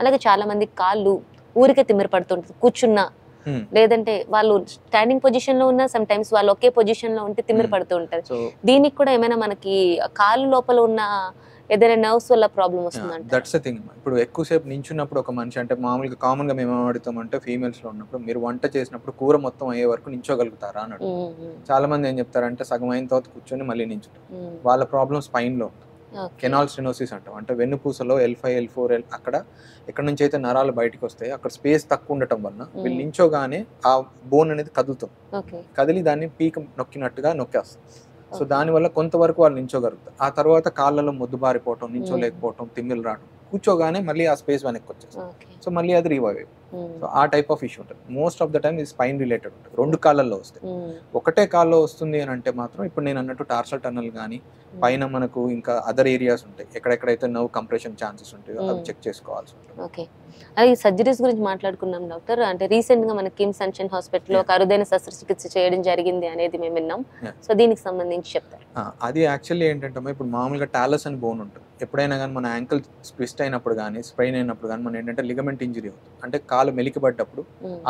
అలాగే చాలా మంది కాళ్ళు ఊరికే తిమ్మిరి పడుతుంటుంది కూర్చున్నా, లేదంటే వాళ్ళు స్టాండింగ్ పొజిషన్ లో ఉన్నా సమ్ టైమ్స్ వాళ్ళు ఒకే పొజిషన్ లో ఉంటే తిమ్మిరి పడుతూ ఉంటారు. దీనికి కూడా ఏమైనా మనకి కాళ్ళు లోపల ఉన్న ఏదైనా నర్వ్స్ వల్ల ప్రాబ్లం వస్తుందంట? That's the thing. ఇప్పుడు ఎక్కువసేపు నించున్నప్పుడు ఒక మనిషి అంటే మామూలుగా కామన్‌గా మేము ఏం అడుగుతామంటే ఫీమేల్స్‌లో ఉన్నప్పుడు మీరు వంట చేసినప్పుడు కూర మొత్తం అయ్యే వరకు నించోగలుగుతారా అని అడుగుతాం. చాలా మంది ఏం చెప్తారంటే సగం అయిన తర్వాత కూర్చొని మళ్ళీ నించుంటారు. వాళ్ళ ప్రాబ్లమ్ స్పైన్‌లో ఉంటుంది. కెనాల్ స్టెనోసిస్ అంటాం. అంటే వెన్నుపూసలో L5, L4, అక్కడ ఎక్కడి నుంచి అయితే నరాలు బయటకు వస్తాయి అక్కడ స్పేస్ తక్కువ ఉండటం వలన వీళ్ళు నించోగానే ఆ బోన్ అనేది కదులుతుంది. కదిలి దాన్ని పీక నొక్కినట్టుగా నొక్కేస్తుంది. సో దానివల్ల కొంతవరకు వాళ్ళు నించోగలుగుతారు. ఆ తర్వాత కాళ్ళలో మొద్దుబారిపోవటం, నించోలేకపోవటం, తిమ్మిలు రావడం, కూర్చోగానే మళ్ళీ ఆ స్పేస్ వెనక్కి వచ్చేస్తుంది. సో మళ్ళీ అది రివైవ్ అయిపోతుంది. సో ఆ టైప్ ఆఫ్ ఇష్యూ ఉంటుంది. మోస్ట్ ఆఫ్ ద టైమ్ ఇది స్పైన్ రిలేటెడ్ ఉంటుంది. రెండు కాళ్ళల్లో వస్తాయి. ఒకటే కాల్లో వస్తుంది అని అంటే మాత్రం ఇప్పుడు నేను అన్నట్టు టార్సల్ టన్నల్ కానీ పైన మనకు ఇంకా అదర్ ఏరియాస్ ఉంటాయి, ఎక్కడెక్కడైతే నర్వ్ కంప్రెషన్ ఛాన్సెస్ ఉంటాయో అవి చెక్ చేసుకోవాల్సి ఉంటుంది. ఓకే, అది సర్జరీస్ గురించి మాట్లాడుకున్నాం డాక్టర్. అంటే రీసెంట్ గా మన కిమ్స్ సన్షైన్ హాస్పిటల్లో ఒక అరుదైన శస్త్రచికిత్స చేయడం జరిగింది అనేది మేము విన్నాం. సో దీనికి సంబంధించి చెప్తారు. అది యాక్చువల్లీ ఏంటంటే ఇప్పుడు మామూలుగా టాలస్ అని బోన్ ఉంటుంది. ఎప్పుడైనా కానీ మన యాంకిల్ ట్విస్ట్ అయినప్పుడు కానీ స్ప్రెయిన్ అయినప్పుడు కానీ మనం ఏంటంటే లిగమెంట్ ఇంజరీ అవుతుంది. అంటే కాలు మెలికిపడ్డప్పుడు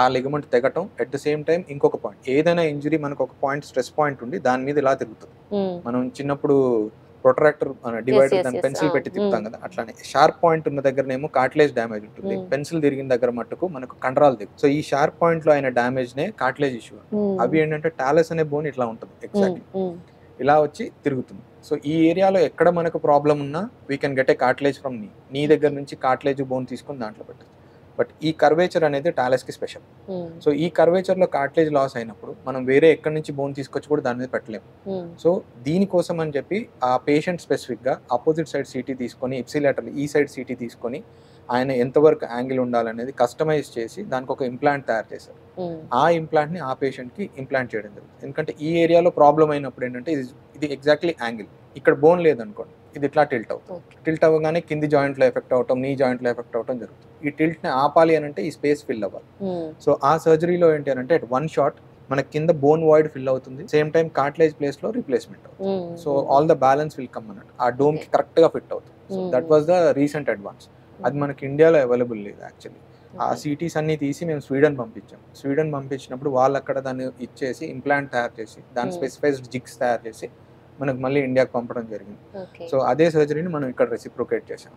ఆ లిగమెంట్ తెగటం, అట్ ద సేమ్ టైం ఇంకొక పాయింట్, ఏదైనా ఇంజరీ మనకు ఒక పాయింట్ స్ట్రెస్ పాయింట్ ఉండి దాని మీద ఇలా తిరుగుతుంది. మనం చిన్నప్పుడు ప్రొట్రాక్టర్ డివైడర్ దాన్ని పెన్సిల్ పెట్టి తిప్పుతాం కదా, అట్లానే షార్ప్ పాయింట్ ఉన్న దగ్గరనేమో కార్టిలేజ్ డ్యామేజ్ ఉంటుంది. పెన్సిల్ తిరిగిన దగ్గర మట్టుకు మనకు కండరాలు దిగు. సో ఈ షార్ప్ పాయింట్ లో అయిన డ్యామేజ్ నే కార్టిలేజ్ ఇష్యూ. అవి ఏంటంటే టాలస్ అనే బోన్ ఇట్లా ఉంటుంది, ఎగ్జాక్ట్లీ ఇలా వచ్చి తిరుగుతుంది. సో ఈ ఏరియాలో ఎక్కడ మనకు ప్రాబ్లం ఉన్నా we can get a cartilage from నీ దగ్గర నుంచి కార్టిలేజ్ బోన్ తీసుకొని దాంట్లో పెట్టచ్చు. బట్ ఈ కర్వేచర్ అనేది టాలస్కి స్పెషల్. సో ఈ కర్వేచర్లో కార్టిలేజ్ లాస్ అయినప్పుడు మనం వేరే ఎక్కడి నుంచి బోన్ తీసుకొచ్చి కూడా దాని మీద పెట్టలేము. సో దీనికోసం అని చెప్పి ఆ పేషెంట్ స్పెసిఫిక్గా ఆపోజిట్ సైడ్ సిటీ తీసుకొని, ఇప్సిలేటరల్ ఈ సైడ్ సిటీ తీసుకొని ఆయన ఎంతవరకు యాంగిల్ ఉండాలనేది కస్టమైజ్ చేసి దానికి ఒక ఇంప్లాంట్ తయారు చేశారు. ఆ ఇంప్లాంట్ని ఆ పేషెంట్కి ఇంప్లాంట్ చేయడం జరుగుతుంది. ఎందుకంటే ఈ ఏరియాలో ప్రాబ్లం అయినప్పుడు ఏంటంటే ఇది ఎగ్జాక్ట్లీ యాంగిల్, ఇక్కడ బోన్ లేదనుకోండి ఇది ఇట్లా టిల్ట్ అవుతుంది. టిల్ట్ అవ్వగానే కింది జాయింట్లో ఎఫెక్ట్ అవటం, నీ జాయింట్లో ఎఫెక్ట్ అవటం జరుగుతుంది. ఈ టిల్ట్ని ఆపాలి అని అంటే ఈ స్పేస్ ఫిల్ అవ్వాలి. సో ఆ సర్జరీలో ఏంటి అని అంటే వన్ షాట్ మన కింద బోన్ వాయిడ్ ఫిల్ అవుతుంది, సేమ్ టైం కార్టిలేజ్ ప్లేస్ లో రీప్లేస్మెంట్ అవుతుంది. So all the balance will come అన్నట్టు ఆ డోమ్ కి కరెక్ట్ గా ఫిట్ అవుతుంది. So that was the recent advance. అది మనకి ఇండియాలో అవైలబుల్ లేదు యాక్చువల్లీ. ఆ సిటీస్ అన్ని తీసి మేము స్వీడన్ పంపించాం. స్వీడన్ పంపించినప్పుడు వాళ్ళు అక్కడ దాన్ని ఇచ్చేసి ఇంప్లాంట్ తయారు చేసి దాని స్పెసిఫైజ్డ్ జిగ్స్ తయారు చేసి మనకు మళ్ళీ ఇండియాకి పంపడం జరిగింది. సో అదే సర్జరీని మనం ఇక్కడ రెసిప్రోకేట్ చేసాం.